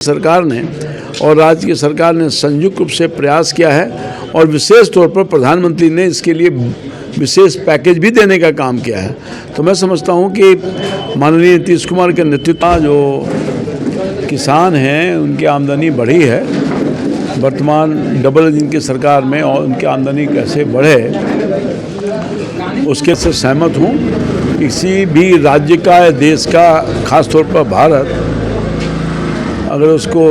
सरकार ने और राज्य की सरकार ने संयुक्त रूप से प्रयास किया है और विशेष तौर पर प्रधानमंत्री ने इसके लिए विशेष पैकेज भी देने का काम किया है। तो मैं समझता हूं कि माननीय नीतीश कुमार के नेतृत्व में जो किसान हैं उनकी आमदनी बढ़ी है। वर्तमान डबल इंजन की सरकार में और उनकी आमदनी कैसे बढ़े उसके से सहमत हूं। किसी भी राज्य का या देश का, खासतौर पर भारत, अगर उसको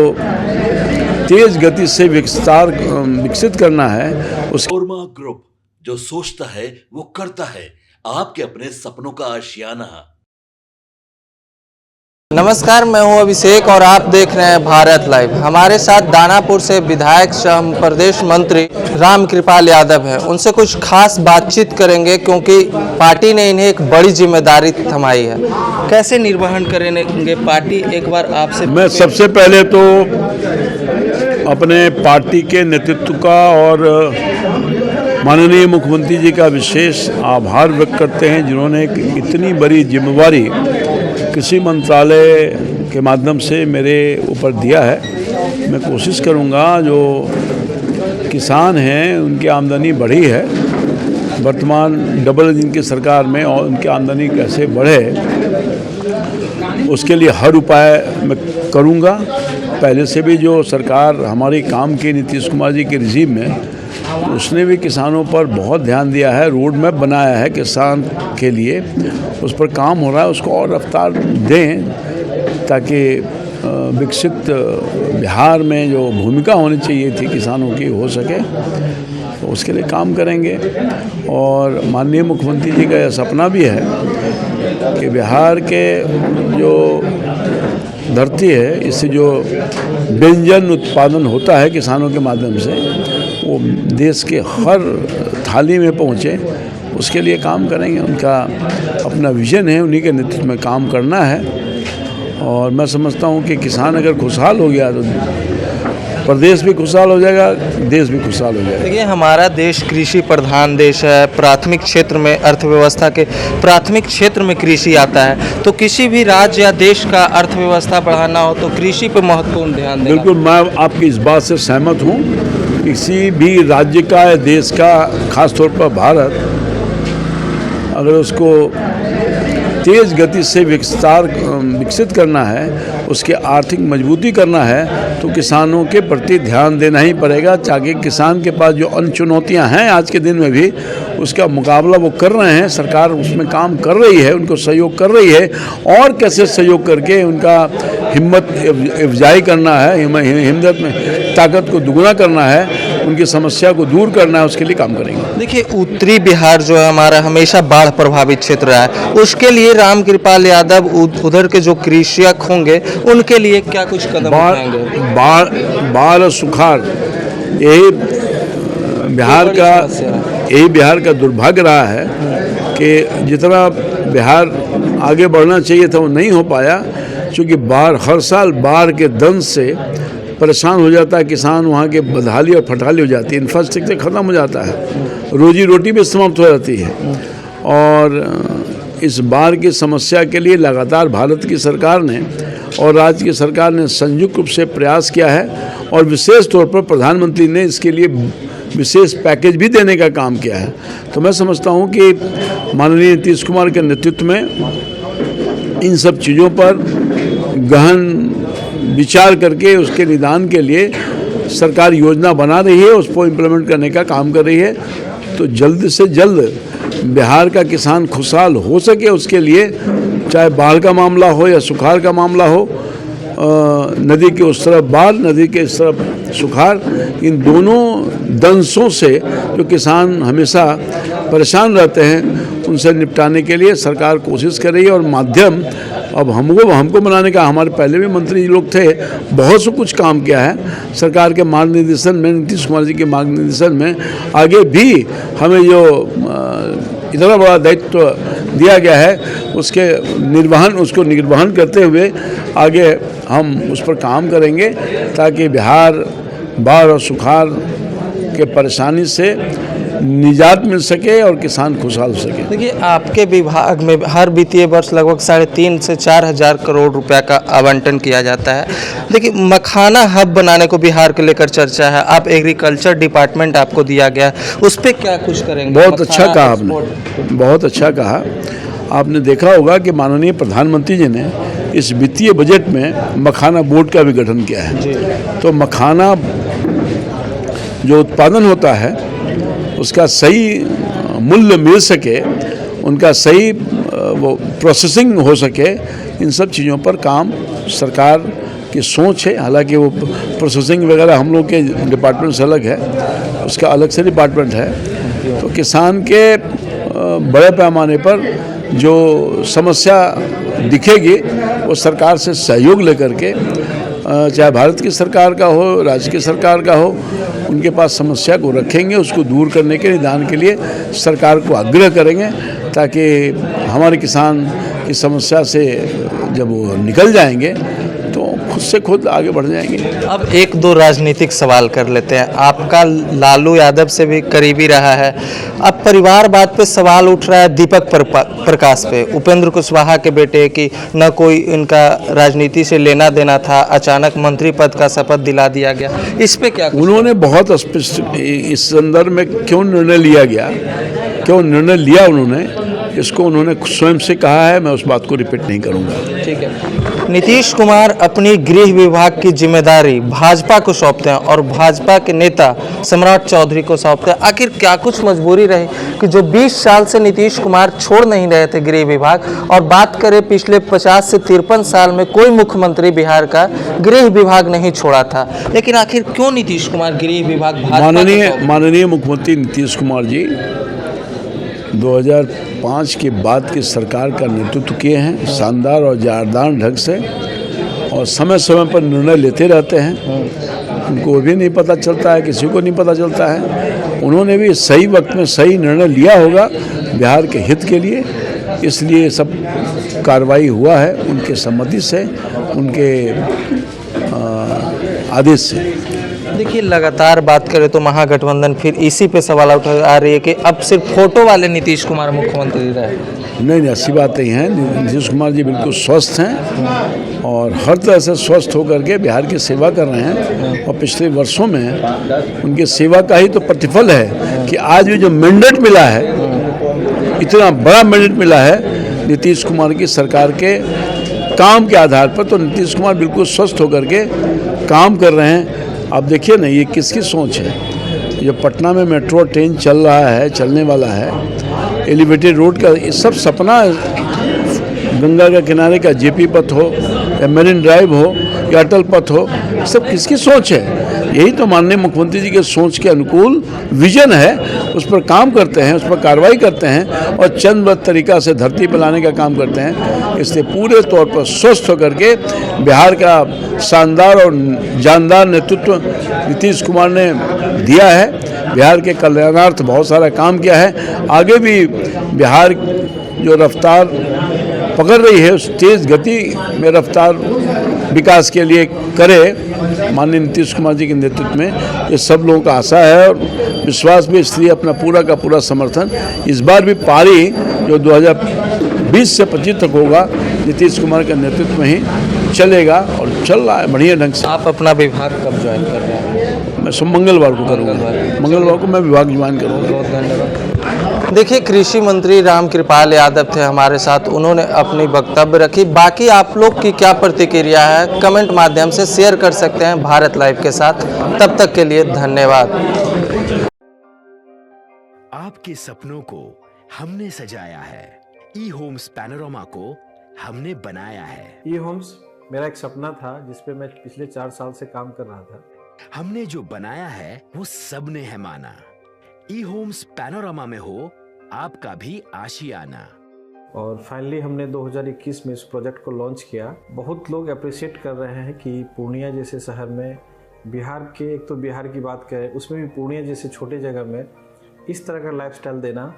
तेज गति से विकसित करना है कोरमा ग्रुप, जो सोचता है वो करता है। आपके अपने सपनों का आशियाना। नमस्कार, मैं हूं अभिषेक और आप देख रहे हैं भारत लाइव। हमारे साथ दानापुर से विधायक सह प्रदेश मंत्री रामकृपाल यादव हैं। उनसे कुछ खास बातचीत करेंगे क्योंकि पार्टी ने इन्हें एक बड़ी जिम्मेदारी थमाई है। कैसे निर्वहन करेंगे पार्टी, एक बार आपसे मैं सबसे पहले तो अपने पार्टी के नेतृत्व का और माननीय मुख्यमंत्री जी का विशेष आभार व्यक्त करते हैं, जिन्होंने एक इतनी बड़ी जिम्मेवारी कृषि मंत्रालय के माध्यम से मेरे ऊपर दिया है। मैं कोशिश करूंगा जो किसान हैं उनकी आमदनी बढ़ी है। वर्तमान डबल इंजन की सरकार में और उनकी आमदनी कैसे बढ़े उसके लिए हर उपाय मैं करूंगा। पहले से भी जो सरकार हमारी काम की नीतीश कुमार जी के रिजीम में, उसने भी किसानों पर बहुत ध्यान दिया है, रोड मैप बनाया है किसान के लिए, उस पर काम हो रहा है। उसको और रफ्तार दें ताकि विकसित बिहार में जो भूमिका होनी चाहिए थी किसानों की हो सके, तो उसके लिए काम करेंगे। और माननीय मुख्यमंत्री जी का यह सपना भी है कि बिहार के जो धरती है, इससे जो व्यंजन उत्पादन होता है किसानों के माध्यम से, वो देश के हर थाली में पहुँचे, उसके लिए काम करेंगे। उनका अपना विजन है, उन्हीं के नेतृत्व में काम करना है। और मैं समझता हूँ कि किसान अगर खुशहाल हो गया तो प्रदेश भी खुशहाल हो जाएगा, देश भी खुशहाल हो जाएगा। देखिए, हमारा देश कृषि प्रधान देश है। प्राथमिक क्षेत्र में, अर्थव्यवस्था के प्राथमिक क्षेत्र में कृषि आता है। तो किसी भी राज्य या देश का अर्थव्यवस्था बढ़ाना हो तो कृषि पर महत्वपूर्ण ध्यान देना। बिल्कुल, मैं आपकी इस बात से सहमत हूँ। किसी भी राज्य का या देश का, खासतौर पर भारत, अगर उसको तेज गति से विकसित करना है, उसके आर्थिक मजबूती करना है, तो किसानों के प्रति ध्यान देना ही पड़ेगा। ताकि किसान के पास जो अन्य चुनौतियां हैं आज के दिन में भी, उसका मुकाबला वो कर रहे हैं। सरकार उसमें काम कर रही है, उनको सहयोग कर रही है। और कैसे सहयोग करके उनका हिम्मत अफजाई करना है, हिम्मत में ताकत को दुगना करना है, उनकी समस्या को दूर करना है, उसके लिए काम करेंगे। देखिए, उत्तरी बिहार जो है हमारा हमेशा बाढ़ प्रभावित क्षेत्र रहा है। उसके लिए रामकृपाल यादव उधर के जो कृषक होंगे उनके लिए क्या कुछ कदम उठाएंगे? बाढ़ और सुखाड़ यही बिहार का दुर्भाग्य रहा है कि जितना बिहार आगे बढ़ना चाहिए था वो नहीं हो पाया। क्योंकि हर साल बाढ़ के दंश से परेशान हो जाता है किसान, वहाँ के बदहाली और फटहाली हो जाती है, इंफ्रास्ट्रक्चर ख़त्म हो जाता है, रोजी रोटी भी समाप्त हो जाती है। और इस बाढ़ की समस्या के लिए लगातार भारत की सरकार ने और राज्य की सरकार ने संयुक्त रूप से प्रयास किया है और विशेष तौर पर प्रधानमंत्री ने इसके लिए विशेष पैकेज भी देने का काम किया है। तो मैं समझता हूँ कि माननीय नीतीश कुमार के नेतृत्व में इन सब चीज़ों पर गहन विचार करके उसके निदान के लिए सरकार योजना बना रही है, उसको इम्प्लीमेंट करने का काम कर रही है। तो जल्द से जल्द बिहार का किसान खुशहाल हो सके, उसके लिए चाहे बाढ़ का मामला हो या सुखाड़ का मामला हो, नदी के उस तरफ बाढ़, नदी के इस तरफ सुखाड़, इन दोनों दंशों से जो किसान हमेशा परेशान रहते हैं, उनसे निपटाने के लिए सरकार कोशिश कर रही है। और माध्यम अब हमको बनाने का, हमारे पहले भी मंत्री लोग थे, बहुत से कुछ काम किया है सरकार के मार्गनिर्देशन में, नीतीश कुमार जी के मार्गनिर्देशन में। आगे भी हमें जो इतना बड़ा दायित्व दिया गया है, उसको निर्वहन करते हुए आगे हम उस पर काम करेंगे ताकि बिहार बाढ़ और सुखाड़ के परेशानी से निजात मिल सके और किसान खुशहाल हो सके। देखिए, आपके विभाग में हर वित्तीय वर्ष लगभग 3.5 से 4 हजार करोड़ रुपया का आवंटन किया जाता है। देखिए, मखाना हब बनाने को बिहार को लेकर चर्चा है। आप एग्रीकल्चर डिपार्टमेंट आपको दिया गया, उस पर क्या कुछ करेंगे? बहुत अच्छा मखाना कहा एक्सपोर्ट। आपने, बहुत अच्छा कहा। आपने देखा होगा कि माननीय प्रधानमंत्री जी ने इस वित्तीय बजट में मखाना बोर्ड का भी गठन किया है। तो मखाना जो उत्पादन होता है उसका सही मूल्य मिल सके, उनका सही वो प्रोसेसिंग हो सके, इन सब चीज़ों पर काम सरकार की सोच है। हालांकि वो प्रोसेसिंग वगैरह हम लोग के डिपार्टमेंट से अलग है, उसका अलग से डिपार्टमेंट है। तो किसान के बड़े पैमाने पर जो समस्या दिखेगी वो सरकार से सहयोग लेकर के, चाहे भारत की सरकार का हो, राज्य की सरकार का हो, उनके पास समस्या को रखेंगे, उसको दूर करने के निदान के लिए सरकार को आग्रह करेंगे, ताकि हमारे किसान की समस्या से जब वो निकल जाएंगे तो खुद से खुद आगे बढ़ जाएंगे। अब एक दो राजनीतिक सवाल कर लेते हैं। आपका लालू यादव से भी करीबी रहा है। अब परिवारवाद पे सवाल उठ रहा है दीपक प्रकाश पे, उपेंद्र कुशवाहा के बेटे की न कोई इनका राजनीति से लेना देना था, अचानक मंत्री पद का शपथ दिला दिया गया। इस पे क्या उन्होंने बहुत स्पष्ट इस संदर्भ में क्यों निर्णय लिया गया, क्यों निर्णय लिया उन्होंने, इसको उन्होंने स्वयं से कहा है, मैं उस बात को रिपीट नहीं करूंगा। ठीक है। नीतीश कुमार अपनी गृह विभाग की जिम्मेदारी भाजपा को सौंपते हैं और भाजपा के नेता सम्राट चौधरी को सौंपते हैं। आखिर क्या कुछ मजबूरी रही कि जो 20 साल से नीतीश कुमार छोड़ नहीं रहे थे गृह विभाग, और बात करें पिछले 50 से 53 साल में कोई मुख्यमंत्री बिहार का गृह विभाग नहीं छोड़ा था, लेकिन आखिर क्यों नीतीश कुमार गृह विभाग माननीय मुख्यमंत्री नीतीश कुमार जी 2005 के बाद की सरकार का नेतृत्व किए हैं शानदार और जारदार ढंग से, और समय समय पर निर्णय लेते रहते हैं। उनको भी नहीं पता चलता है, किसी को नहीं पता चलता है। उन्होंने भी सही वक्त में सही निर्णय लिया होगा बिहार के हित के लिए, इसलिए ये सब कार्रवाई हुआ है उनके सम्मति से, उनके आदेश से। देखिए, लगातार बात करें तो महागठबंधन फिर इसी पे सवाल उठा आ रही है कि अब सिर्फ फोटो वाले नीतीश कुमार मुख्यमंत्री रहे। नहीं, ऐसी बात नहीं है। नीतीश कुमार जी बिल्कुल स्वस्थ हैं और हर तरह से स्वस्थ होकर के बिहार की सेवा कर रहे हैं, और पिछले वर्षों में उनकी सेवा का ही तो प्रतिफल है कि आज भी जो मैंडेट मिला है, इतना बड़ा मैंडेट मिला है नीतीश कुमार की सरकार के काम के आधार पर, तो नीतीश कुमार बिल्कुल स्वस्थ होकर के काम कर रहे हैं। आप देखिए ना, ये किसकी सोच है? जो पटना में मेट्रो ट्रेन चल रहा है, चलने वाला है, एलिवेटेड रोड का, ये सब सपना गंगा के किनारे का जेपी पथ हो या मेरिन ड्राइव हो या अटल पथ हो, सब किसकी सोच है? यही तो माननीय मुख्यमंत्री जी के सोच के अनुकूल विजन है, उस पर काम करते हैं, उस पर कार्रवाई करते हैं और चरणबद्ध तरीका से धरती पर लाने का काम करते हैं। इसलिए पूरे तौर पर स्वस्थ होकर के बिहार का शानदार और जानदार नेतृत्व नीतीश कुमार ने दिया है। बिहार के कल्याणार्थ बहुत सारा काम किया है। आगे भी बिहार जो रफ्तार पकड़ रही है, उस तेज़ गति में रफ्तार विकास के लिए करे माननीय नीतीश कुमार जी के नेतृत्व में, ये सब लोगों का आशा है और विश्वास भी, इसलिए अपना पूरा का पूरा समर्थन। इस बार भी पारी जो 2020 से 25 तक होगा, नीतीश कुमार के नेतृत्व में ही चलेगा और चल रहा है बढ़िया ढंग से। आप अपना विभाग कब ज्वाइन कर रहे हैं? मैं मंगलवार को करूँगा, मंगलवार को मैं विभाग ज्वाइन करूँगा। बहुत धन्यवाद। देखिए, कृषि मंत्री रामकृपाल यादव थे हमारे साथ, उन्होंने अपनी वक्तव्य रखी। बाकी आप लोग की क्या प्रतिक्रिया है कमेंट माध्यम से शेयर कर सकते हैं भारत लाइव के साथ। तब तक के लिए धन्यवाद। आपके सपनों को हमने सजाया है, ई होम्स पैनोरामा को हमने बनाया है। ई होम्स मेरा एक सपना था जिस पे मैं पिछले 4 साल से काम कर रहा था। हमने जो बनाया है वो सबने है माना। ई होम्स पैनोरामा में हो आपका भी आशियाना। और फाइनली हमने 2021 में इस प्रोजेक्ट को लॉन्च किया। बहुत लोग अप्रिशिएट कर रहे हैं कि पूर्णिया जैसे शहर में, बिहार के, एक तो बिहार की बात करें उसमें भी पूर्णिया जैसे छोटे जगह में इस तरह का लाइफस्टाइल देना,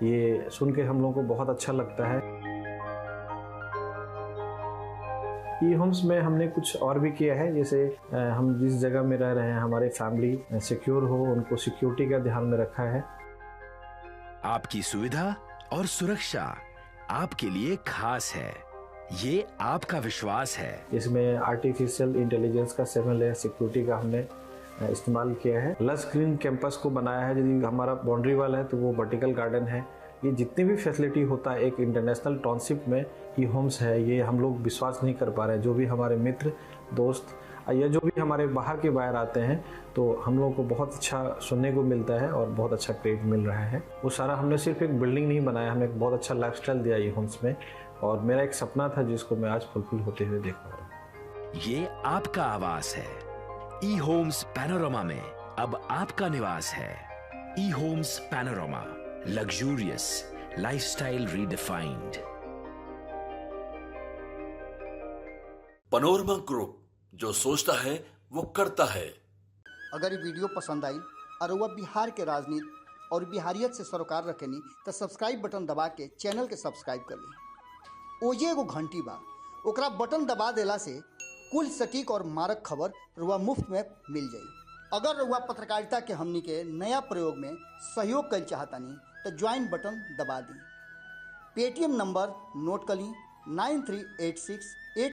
ये सुन के हम लोगों को बहुत अच्छा लगता है। ई होम्स में हमने कुछ और भी किया है, जैसे हम जिस जगह में रह रहे हैं हमारे फैमिली सिक्योर हो, उनको सिक्योरिटी का ध्यान में रखा है। आपकी सुविधा और सुरक्षा आपके लिए खास है, ये आपका विश्वास है। इसमें आर्टिफिशियल इंटेलिजेंस का 7 लेयर सिक्योरिटी का हमने इस्तेमाल किया है। लश ग्रीन कैंपस को बनाया है। यदि हमारा बाउंड्री वाल है तो वो वर्टिकल गार्डन है। ये जितनी भी फैसिलिटी होता है एक इंटरनेशनल टाउनशिप में ई होम्स है, ये हम लोग विश्वास नहीं कर पा रहे हैं। जो भी हमारे मित्र दोस्त या जो भी हमारे बाहर के बाहर आते हैं तो हम लोगों को बहुत अच्छा सुनने को मिलता है और बहुत अच्छा क्रेडिट मिल रहा है। वो सारा हमने सिर्फ एक बिल्डिंग नहीं बनाया, हमने एक बहुत अच्छा लाइफस्टाइल दिया ई होम्स में, और मेरा एक सपना था जिसको मैं आज फुलफिल होते हुए देख पा रहा हूँ। ये आपका आवास है। ई होम्स पैनोरामा में अब आपका निवास है। E homes Panorama, luxurious lifestyle redefined. Panorama group, जो सोचता है वो करता है। अगर ये वीडियो पसंद आई और वह बिहार के राजनीति और बिहारियत से सरोकार रखेनी तो सब्सक्राइब बटन दबा के चैनल के सब्सक्राइब कर ली। ओजे एगो घंटी बा, ओकरा बटन दबा देला से कुल सटीक और मारक खबर रुआ मुफ्त में मिल जाई। अगर रुआ पत्रकारिता के हमनी के नया प्रयोग में सहयोग कर चाहतानी तो ज्वाइन बटन दबा दी। पेटीएम नंबर नोट कर ली 9386